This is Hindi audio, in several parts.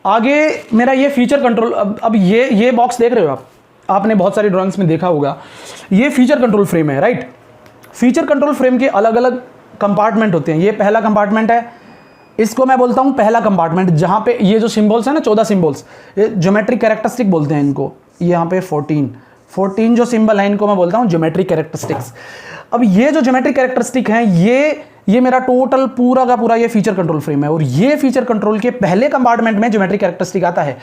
आगे मेरा ये फीचर कंट्रोल, अब ये बॉक्स देख रहे हो आपने बहुत सारी ड्राइंग्स में देखा होगा, ये फीचर कंट्रोल फ्रेम है, राइट। फीचर कंट्रोल फ्रेम के अलग अलग कंपार्टमेंट होते हैं। ये पहला कंपार्टमेंट है, इसको मैं बोलता हूं पहला कंपार्टमेंट, जहां पे ये जो सिंबल्स है ना 14 सिंबल्स, ये ज्योमेट्रिक कैरेक्टरिस्टिक बोलते हैं इनको। यहाँ पे 14 जो सिंबल है इनको मैं बोलता हूं ज्योमेट्रिक कैरेक्टरिस्टिक्स। अब ये जो ज्योमेट्रिक कैरेक्टरिस्टिक हैं ये मेरा टोटल पूरा का पूरा ये फीचर कंट्रोल फ्रेम है। और ये फीचर कंट्रोल के पहले कंपार्टमेंट में ज्योमेट्रिक कैरेक्टरिस्टिक आता है।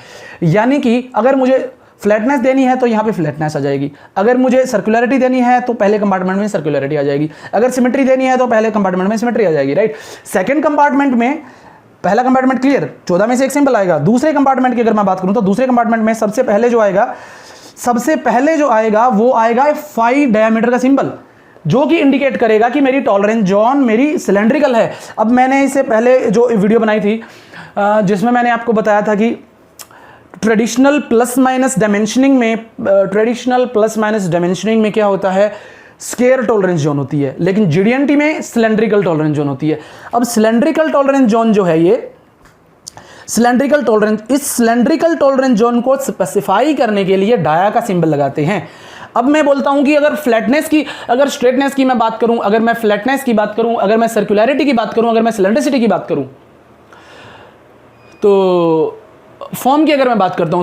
यानी कि अगर मुझे फ्लैटनेस देनी है तो यहाँ पे फ्लैटनेस आ जाएगी, अगर मुझे सर्कुलरिटी देनी है तो पहले कंपार्टमेंट में सर्कुलरिटी आ जाएगी, अगर सिमेट्री देनी है तो पहले कंपार्टमेंट में सिमेट्री आ जाएगी, राइट। सेकंड कंपार्टमेंट में, पहला कंपार्टमेंट क्लियर, 14 में से एक सिंबल आएगा। दूसरे कंपार्टमेंट की अगर मैं बात करूं तो दूसरे कंपार्टमेंट में सबसे पहले जो आएगा वो आएगा 5 डायमीटर का सिंबल, जो कि इंडिकेट करेगा कि मेरी टॉलरेंस जोन मेरी सिलेंड्रिकल है। अब मैंने इससे पहले जो वीडियो बनाई थी जिसमें मैंने आपको बताया था कि ट्रेडिशनल प्लस माइनस डायमेंशनिंग में क्या होता है, स्केयर टॉलरेंस जोन होती है, लेकिन जीडीएनटी में सिलेंड्रिकल टॉलरेंस जोन होती है। अब सिलेंड्रिकल टॉलरेंस जोन जो है, ये सिलेंड्रिकल टॉलरेंस जोन को स्पेसिफाई करने के लिए डाया का सिंबल लगाते हैं। अब मैं बोलता हूं कि अगर स्ट्रेटनेस की मैं बात करूं, अगर मैं फ्लैटनेस की बात करूं, अगर मैं सर्कुलरिटी की बात करूं, अगर मैं सिलेंड्रिसिटी की बात करूं, तो फॉर्म की अगर मैं बात करता हूं,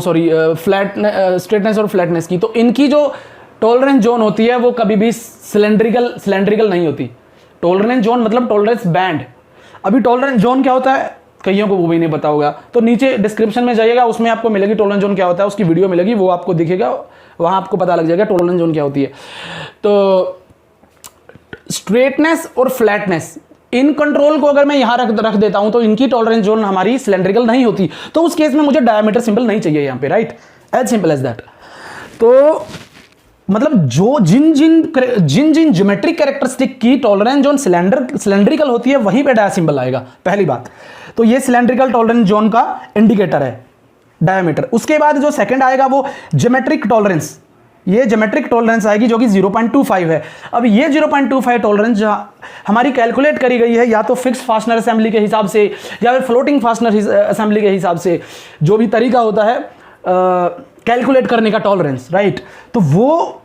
स्ट्रेटनेस और फ्लैटनेस की, तो इनकी जो टॉलरेंस जोन होती है वो कभी भी सिलेंड्रिकल नहीं होती। टॉलरेंस जोन मतलब टॉलरेंस बैंड। अभी टॉलरेंस जोन क्या होता है कईयों को वो भी नहीं पता होगा, तो नीचे डिस्क्रिप्शन में जाइएगा, उसमें आपको मिलेगी टॉलरेंस जोन क्या होता है, उसकी वीडियो मिलेगी, वो आपको दिखेगा, वहां आपको पता लग जाएगा टॉलरेंस जोन क्या होती है। तो स्ट्रेटनेस और फ्लैटनेस, इन कंट्रोल को अगर मैं यहां रख देता हूं तो इनकी टॉलरेंस जोन हमारी सिलेंड्रिकल नहीं होती, तो उस केस में मुझे डायमीटर सिंबल नहीं चाहिए यहां पे, right, as simple as that. तो मतलब जो जिन ज्योमेट्रिक कैरेक्टरिस्टिक की टॉलरेंस जोन सिलेंड्रिकल होती है वहीं पे डाया सिंबल आएगा, पहली बात। तो ये सिलेंड्रिकल टॉलरेंस जोन का इंडिकेटर है डायमीटर। उसके बाद जो सेकंड आएगा वो ज्योमेट्रिक टॉलरेंस, ये ज्योमेट्रिक टॉलरेंस आएगी जो कि 0.25 है। अब ये 0.25 टॉलरेंस हमारी कैलकुलेट करी गई है या तो फिक्स फास्टनर असेंबली के हिसाब से या फिर फ्लोटिंग फास्टनर असेंबली के हिसाब से, जो भी तरीका होता है कैलकुलेट करने का टॉलरेंस, राइट। तो वो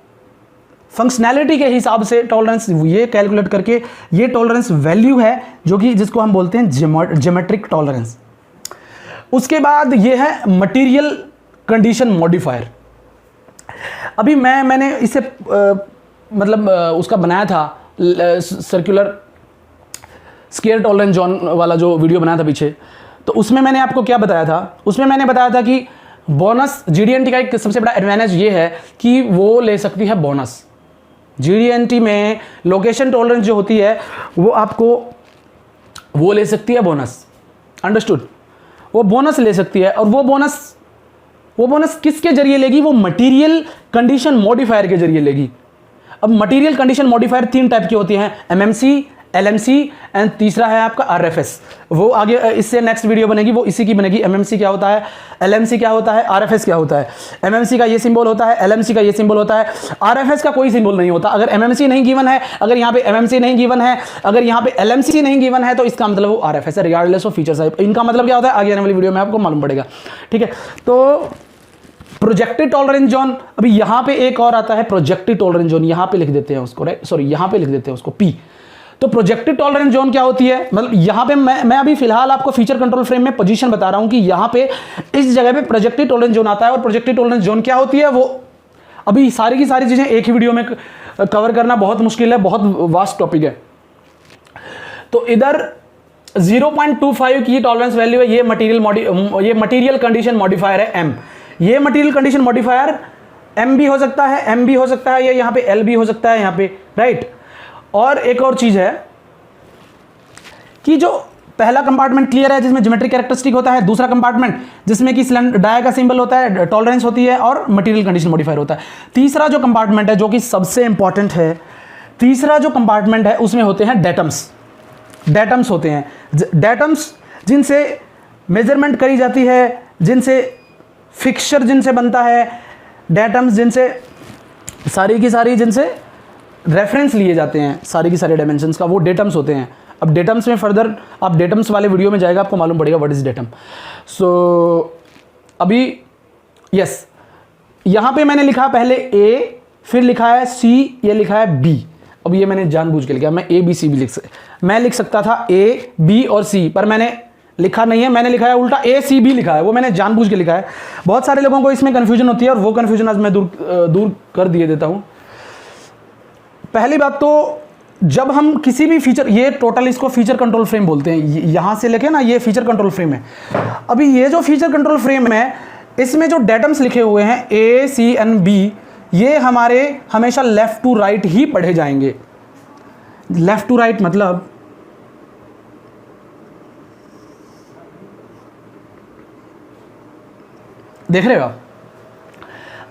फंक्शनैलिटी के हिसाब से टॉलरेंस ये कैलकुलेट करके ये टॉलरेंस वैल्यू है जो कि जिसको हम बोलते हैं ज्योमेट्रिक टॉलरेंस। उसके बाद ये है मटेरियल कंडीशन मॉडिफायर। अभी मैंने इसे उसका बनाया था सर्कुलर स्केयर टॉलरेंस जोन वाला जो वीडियो बनाया था पीछे, तो उसमें मैंने आपको क्या बताया था, उसमें मैंने बताया था कि बोनस जीडीएनटी का एक सबसे बड़ा एडवांटेज ये है कि वो ले सकती है बोनस। जीडीएनटी में लोकेशन टॉलरेंस जो होती है वो आपको वो ले सकती है बोनस, अंडरस्टूड, वो बोनस ले सकती है। और वो बोनस किसके जरिए लेगी, वो मटेरियल कंडीशन मॉडिफायर के जरिए लेगी। अब मटेरियल कंडीशन मॉडिफायर 3 टाइप की होती हैं, एमएमसी, एलएमसी एंड तीसरा है आपका आरएफएस। वो आगे इससे नेक्स्ट वीडियो बनेगी, वो इसी की बनेगी। एमएमसी क्या होता है, एलएमसी क्या होता है, आरएफएस क्या होता है। एमएमसी का ये सिंबल होता है, एलएमसी का ये सिंबल होता है, आरएफएस का कोई सिंबल नहीं होता। अगर एमएमसी नहीं गिवन है, अगर यहाँ पे एमएमसी नहीं गिवन है, अगर यहाँ पे एलएमसी नहीं गिवन है, तो इसका मतलब वो आरएफएस है, रिगार्डलेस ऑफ फीचर्स है। इनका मतलब क्या होता है आगे आने वाली वीडियो में आपको मालूम पड़ेगा, ठीक है। तो प्रोजेक्टेड टॉलरेंस जोन, अभी यहाँ पे एक और आता है प्रोजेक्टेड टॉलरेंस जोन, यहाँ पे लिख देते हैं उसको, राइट, सॉरी यहाँ पे लिख देते हैं उसको पी। तो प्रोजेक्टेड टॉलरेंस जोन क्या होती है, मतलब यहाँ पे मैं अभी फिलहाल आपको फीचर कंट्रोल फ्रेम में पोजीशन बता रहा हूँ कि यहाँ पे इस जगह पे प्रोजेक्टेड टॉलरेंस जोन आता है। और प्रोजेक्टेड टॉलरेंस जोन क्या होती है, वो अभी सारी की सारी चीजें एक ही वीडियो में कवर करना बहुत मुश्किल है, बहुत वास्ट टॉपिक है। तो इधर 0.25 की टॉलरेंस वैल्यू है, ये मटेरियल कंडीशन मॉडिफायर है एम। ये मटेरियल कंडीशन मॉडिफायर एम भी हो सकता है, एम भी हो सकता है, या यहाँ पे एल भी हो सकता है यहाँ पे, राइट। और एक और चीज है कि जो पहला कंपार्टमेंट क्लियर है जिसमें ज्योमेट्रिक कैरेक्टरिस्टिक होता है, दूसरा कंपार्टमेंट जिसमें कि डाया का सिंबल होता है, टॉलरेंस होती है और मटेरियल कंडीशन मॉडिफायर होता है। तीसरा जो कंपार्टमेंट है जो कि सबसे इंपॉर्टेंट है, तीसरा जो कंपार्टमेंट है उसमें होते हैं डेटम्स होते हैं, डेटम्स जिनसे मेजरमेंट करी जाती है, जिनसे फिक्सचर जिनसे बनता है, डेटम्स जिनसे सारी की सारी जिनसे रेफरेंस लिए जाते हैं सारी की सारी डायमेंशंस का, वो डेटम्स होते हैं। अब डेटम्स में फर्दर आप डेटम्स वाले वीडियो में जाएगा, आपको मालूम पड़ेगा व्हाट इज डेटम। सो अभी यस, यहां पे मैंने लिखा पहले ए, फिर लिखा है सी, ये लिखा है बी। अब ये मैंने जानबूझ के लिखा, मैं ए बी सी भी मैं लिख सकता था ए बी और सी, पर मैंने लिखा नहीं है, मैंने लिखा है उल्टा ए सी बी लिखा है, वो मैंने जानबूझ के लिखा है। बहुत सारे लोगों को इसमें कंफ्यूजन होती है और वो कंफ्यूजन आज मैं दूर कर दिए देता हूं। पहली बात तो जब हम किसी भी फीचर, ये टोटल इसको फीचर कंट्रोल फ्रेम बोलते हैं, यहां से लेके ना ये फीचर कंट्रोल फ्रेम है। अभी ये जो फीचर कंट्रोल फ्रेम है, इसमें जो डेटम्स लिखे हुए हैं ए सी एन बी, ये हमारे हमेशा लेफ्ट टू राइट ही पढ़े जाएंगे। लेफ्ट टू राइट मतलब देख रहे हो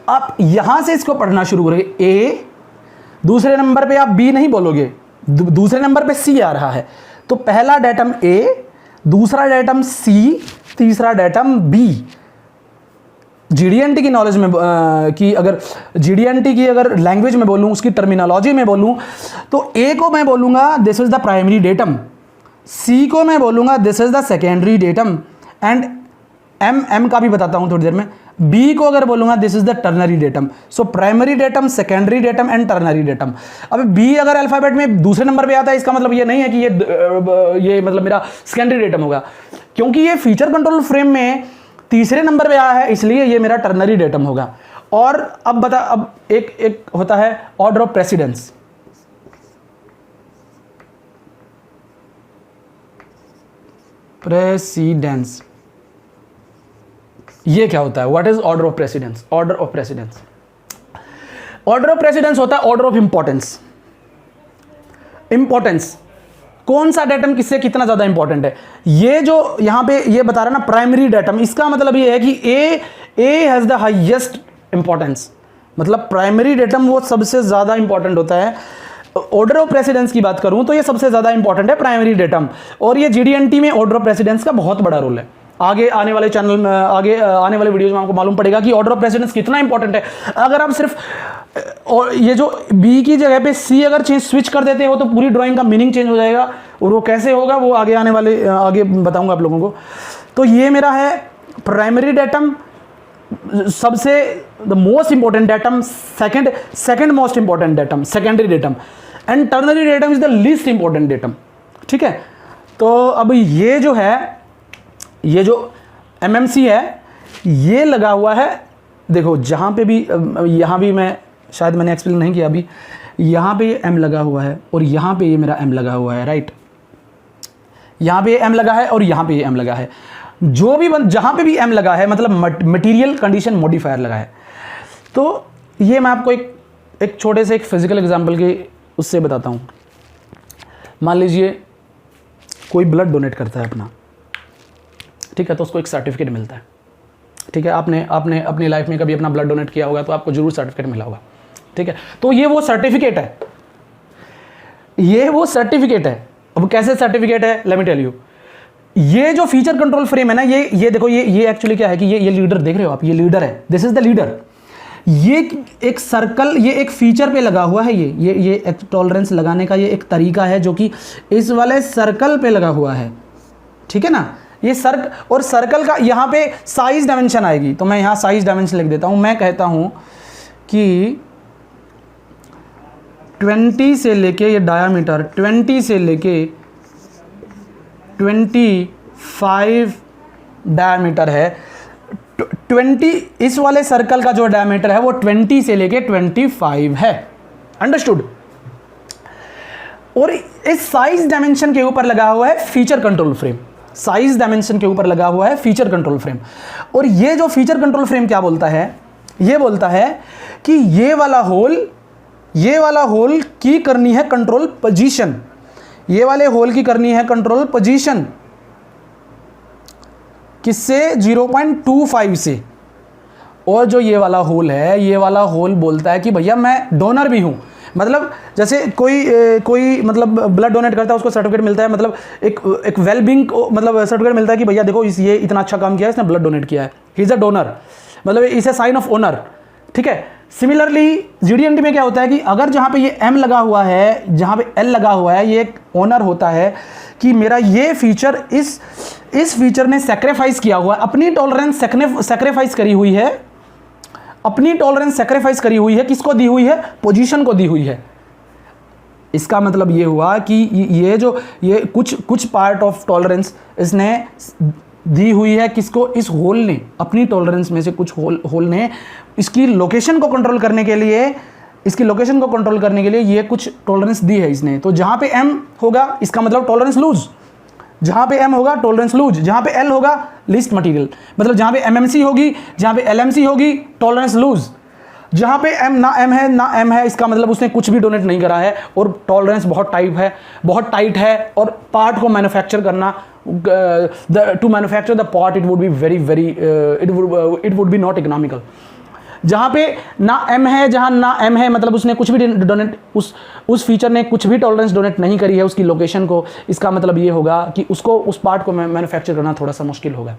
आप यहां से इसको पढ़ना शुरू करोगे, ए, दूसरे नंबर पे आप बी नहीं बोलोगे, दूसरे नंबर पे सी आ रहा है, तो पहला डेटम ए, दूसरा डेटम सी, तीसरा डेटम बी। जीडीएनटी की नॉलेज में की अगर जीडीएनटी की अगर लैंग्वेज में बोलूं, उसकी टर्मिनोलॉजी में बोलूं, तो ए को मैं बोलूंगा this is the primary datum, C को मैं बोलूंगा this is the secondary datum, and M का भी बताता हूं थोड़ी देर में। बी को अगर बोलूंगा this is the ternary datum. So primary datum, secondary datum and ternary datum. अब बी अगर अल्फाबेट में दूसरे नंबर पे आता है, इसका मतलब ये नहीं है कि ये मतलब मेरा सेकेंडरी डेटम होगा, क्योंकि ये फीचर कंट्रोल फ्रेम में तीसरे नंबर पे आया है, इसलिए ये मेरा टर्नरी डेटम होगा। और अब एक होता है ऑर्डर ऑफ प्रेसिडेंस। प्रेसिडेंस ये क्या होता है? What is order of precedence? Order of precedence, order of precedence होता है ऑर्डर ऑफ इंपॉर्टेंस। इंपॉर्टेंस, कौन सा डेटम किससे कितना ज्यादा इंपॉर्टेंट है। ये जो यहां पे ये बता रहा ना प्राइमरी डेटम, इसका मतलब ये है कि A has the highest importance, मतलब प्राइमरी डेटम वो सबसे ज्यादा इंपॉर्टेंट होता है। ऑर्डर ऑफ प्रेसिडेंस की बात करूं तो ये सबसे ज्यादा इंपॉर्टेंट है प्राइमरी डेटम, और ये जीडीएनटी में ऑर्डर ऑफ प्रेसिडेंस का बहुत बड़ा रोल है। आगे आने वाले चैनल में, आगे आने वाले वीडियोज में आपको मालूम पड़ेगा कि ऑर्डर ऑफ प्रेसिडेंस कितना इंपॉर्टेंट है। अगर आप सिर्फ और ये जो बी की जगह पे सी अगर स्विच कर देते हो तो पूरी ड्राइंग का मीनिंग चेंज हो जाएगा, और वो कैसे होगा वो आगे बताऊंगा आप लोगों को। तो ये मेरा है प्राइमरी डेटम, सबसे the most important datum, second most important datum secondary datum, and ternary datum is the least important datum. ठीक है, तो अब ये जो है, ये जो एमएमसी है, ये लगा हुआ है, देखो जहाँ पे भी, यहाँ भी मैं शायद मैंने एक्सप्लेन नहीं किया अभी, यहाँ पे ये एम लगा हुआ है और यहाँ पे ये मेरा एम लगा हुआ है, राइट। यहाँ पे एम लगा है और यहाँ पे ये एम लगा है। जो भी जहाँ पे भी एम लगा है मतलब मटेरियल कंडीशन मॉडिफायर लगा है। तो ये मैं आपको एक छोटे से एक फिजिकल एग्जाम्पल के उससे बताता हूँ। मान लीजिए कोई ब्लड डोनेट करता है अपना, ठीक है, तो उसको एक सर्टिफिकेट मिलता है। ठीक है, आपने अपनी लाइफ में कभी अपना ब्लड डोनेट किया होगा तो आपको जरूर सर्टिफिकेट मिला होगा। ठीक है, तो ये वो सर्टिफिकेट है, ये वो सर्टिफिकेट है। अब कैसे सर्टिफिकेट है, लेट मी टेल यू। ये जो फीचर कंट्रोल फ्रेम है ना, ये देखो, ये एक्चुअली क्या है कि ये लीडर देख रहे हो आप, ये लीडर है, दिस इज द लीडर। ये एक सर्कल, ये एक फीचर पे लगा हुआ है, ये टॉलरेंस लगाने का ये एक तरीका है जो कि इस वाले सर्कल पे लगा हुआ है। ठीक है ना, ये और सर्कल का यहाँ पे साइज डायमेंशन आएगी, तो मैं यहाँ साइज डायमेंशन लिख देता हूँ। मैं कहता हूँ कि 20 से लेके, ये डायामीटर 20 से लेके 25 डायामीटर है। 20 इस वाले सर्कल का जो डायमीटर है वो 20 से लेके 25 है। अंडरस्टूड। और इस साइज डायमेंशन के ऊपर लगा हुआ है feature control frame, size dimension के ऊपर लगा हुआ है फीचर कंट्रोल फ्रेम। और ये जो फीचर कंट्रोल फ्रेम क्या बोलता है, ये बोलता है कि ये वाला होल की करनी है कंट्रोल पोजीशन, ये वाले होल की करनी है कंट्रोल पोजीशन किससे, 0.25 से। और जो ये वाला होल है, ये वाला होल बोलता है कि भैया मैं डोनर भी हूं, मतलब जैसे कोई मतलब ब्लड डोनेट करता है उसको सर्टिफिकेट मिलता है, मतलब एक वेलबींग मतलब सर्टिफिकेट मिलता है कि भैया देखो ये इतना अच्छा काम किया है, इसने ब्लड डोनेट किया है, ही इज अ डोनर, मतलब इसे साइन ऑफ ऑनर। ठीक है, सिमिलरली जीडीएनटी में क्या होता है कि अगर जहां पे ये एम लगा हुआ है, जहां पे एल लगा हुआ है, ये एक ऑनर होता है कि मेरा ये फीचर इस फीचर ने सेक्रीफाइस किया हुआ है, अपनी टॉलरेंस सेक्रीफाइस करी हुई है, अपनी टॉलरेंस सेक्रीफाइस करी हुई है, किसको दी हुई है? पोजीशन को दी हुई है। इसका मतलब ये हुआ कि ये कुछ पार्ट ऑफ टॉलरेंस इसने दी हुई है, किसको? इस होल ने, अपनी टॉलरेंस में से कुछ होल ने इसकी लोकेशन को कंट्रोल करने के लिए, ये कुछ टॉलरेंस दी है इसने। तो जहां पे m होगा इसका मतलब टॉलरेंस लूज, जहां पे m होगा टॉलरेंस लूज, जहां पे l होगा लीस्ट मटेरियल, मतलब जहां पे mmc होगी, जहां पे lmc होगी, टॉलरेंस लूज। जहां पे ना m है इसका मतलब उसने कुछ भी डोनेट नहीं करा है और टॉलरेंस बहुत टाइट है और पार्ट को मैन्युफैक्चर करना, to manufacture the part it would be very it would be not economical. जहां पे ना m है, जहां ना m है मतलब उसने कुछ भी डोनेट, उस फीचर ने कुछ भी टॉलरेंस डोनेट नहीं करी है उसकी लोकेशन को। इसका मतलब ये होगा कि उसको उस पार्ट को मैन्युफैक्चर करना थोड़ा सा मुश्किल होगा।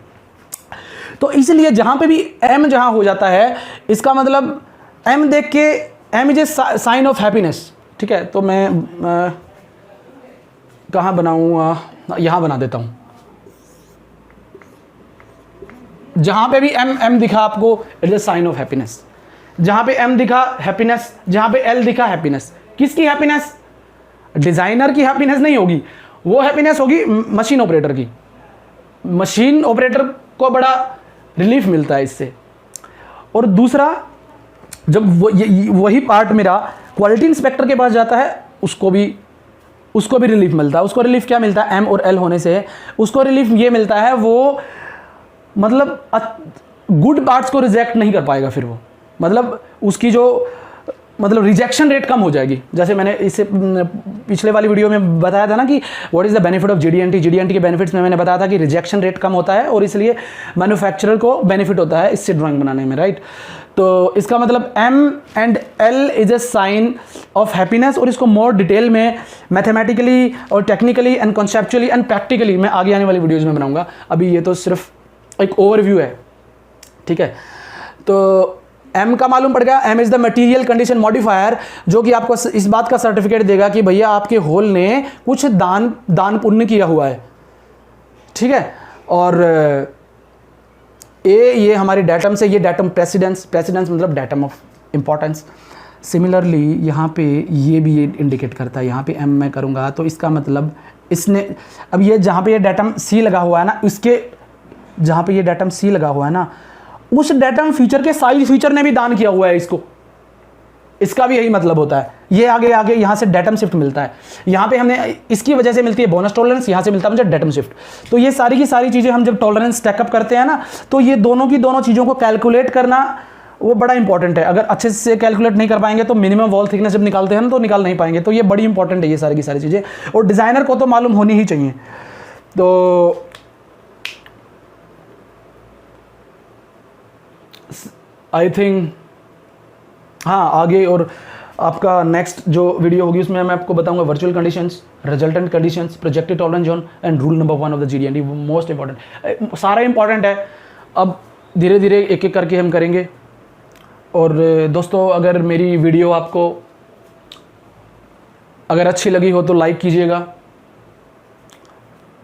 तो इसलिए जहां पे भी m जहां हो जाता है, इसका मतलब m देख के, m is a sign of happiness, ठीक है। तो मैं कहाँ बनाऊँ, यहाँ बना देता हूँ। जहां पे भी m दिखा आपको, it is sine of happiness. जहां पे m दिखा हैप्पीनेस, जहां पे l दिखा हैप्पीनेस। किसकी हैप्पीनेस? डिजाइनर की हैप्पीनेस नहीं होगी, वो हैप्पीनेस होगी मशीन ऑपरेटर की। मशीन ऑपरेटर को बड़ा रिलीफ मिलता है इससे। और दूसरा, जब वही पार्ट मेरा क्वालिटी इंस्पेक्टर के पास जाता है, उसको भी रिलीफ मिलता है। उसको रिलीफ क्या मिलता है? m और l होने से उसको रिलीफ ये मिलता है, वो मतलब गुड पार्ट्स को रिजेक्ट नहीं कर पाएगा फिर वो, मतलब उसकी जो रिजेक्शन रेट कम हो जाएगी। जैसे मैंने इससे पिछले वाली वीडियो में बताया था ना कि what is the benefit of GD&T के बेनिफिट्स में मैंने बताया था कि रिजेक्शन रेट कम होता है और इसलिए मैन्युफैक्चरर को बेनिफिट होता है इससे ड्राइंग बनाने में, राइट। तो इसका मतलब M and L is a sign of happiness. और इसको मोर डिटेल में मैथमेटिकली और technically and conceptually and practically मैं आगे आने वाली वीडियोज़ में बनाऊंगा। अभी ये तो सिर्फ एक ओवरव्यू है, ठीक है। तो M का मालूम पड़ गया, M is the material condition modifier, जो कि आपको इस बात का सर्टिफिकेट देगा कि भैया आपके होल ने कुछ दान पुण्य किया हुआ है, ठीक है। और ये हमारी डेटम से, ये डेटम प्रेसिडेंस मतलब डेटम ऑफ इंपॉर्टेंस। सिमिलरली यहाँ पे ये भी ये इंडिकेट करता है, यहाँ पे M मैं करूँगा तो इसका मतलब इसने, अब ये जहाँ पे ये डेटम C लगा हुआ है ना, इसके जहाँ पे ये डेटम C लगा हुआ है ना, उस डेटम फीचर के साइज फीचर ने भी दान किया हुआ है इसको। इसका भी यही मतलब होता है। ये आगे यहाँ से डेटम शिफ्ट मिलता है, यहाँ पे हमें इसकी वजह से मिलती है बोनस टॉलरेंस, यहाँ से मिलता है मुझे डेटम शिफ्ट। तो ये सारी की सारी चीज़ें हम जब टॉलरेंस स्टैकअप करते हैं ना, तो ये दोनों की दोनों चीज़ों को कैलकुलेट करना वो बड़ा इंपॉर्टेंट है। अगर अच्छे से कैलकुलेट नहीं कर पाएंगे तो मिनिमम वॉल थिकनेस जब निकालते हैं ना तो निकाल नहीं पाएंगे। तो ये बड़ी इंपॉर्टेंट है ये सारी की सारी चीज़ें, और डिज़ाइनर को तो मालूम होनी ही चाहिए। तो आई थिंक हाँ, आगे और आपका नेक्स्ट जो वीडियो होगी उसमें मैं आपको बताऊंगा virtual conditions, resultant conditions, projected tolerance zone and rule number 1 of the GD&T। Most important, सारा इंपॉर्टेंट है। अब धीरे धीरे एक एक करके हम करेंगे। और दोस्तों, अगर मेरी वीडियो आपको अगर अच्छी लगी हो तो लाइक कीजिएगा,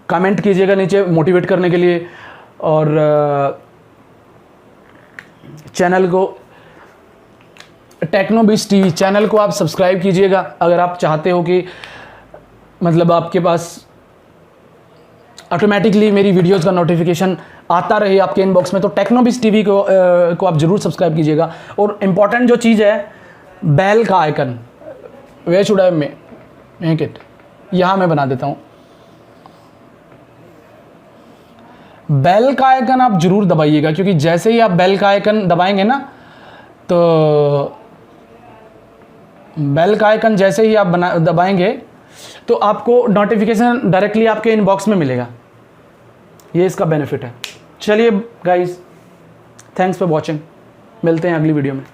कमेंट कीजिएगा नीचे मोटिवेट करने के लिए, और चैनल को टेक्नोबिज टीवी चैनल को आप सब्सक्राइब कीजिएगा अगर आप चाहते हो कि मतलब आपके पास ऑटोमेटिकली मेरी वीडियोज़ का नोटिफिकेशन आता रहे आपके इनबॉक्स में। तो टेक्नोबिज टीवी को आप ज़रूर सब्सक्राइब कीजिएगा। और इम्पॉर्टेंट जो चीज़ है, बेल का icon, way should I make it, यहाँ मैं बना देता हूँ। बेल का आइकन आप जरूर दबाइएगा, क्योंकि जैसे ही आप बेल का आइकन दबाएंगे ना, तो बेल का आइकन जैसे ही आप दबाएंगे तो आपको नोटिफिकेशन डायरेक्टली आपके इनबॉक्स में मिलेगा। ये इसका बेनिफिट है। चलिए गाइस, थैंक्स फॉर वॉचिंग, मिलते हैं अगली वीडियो में।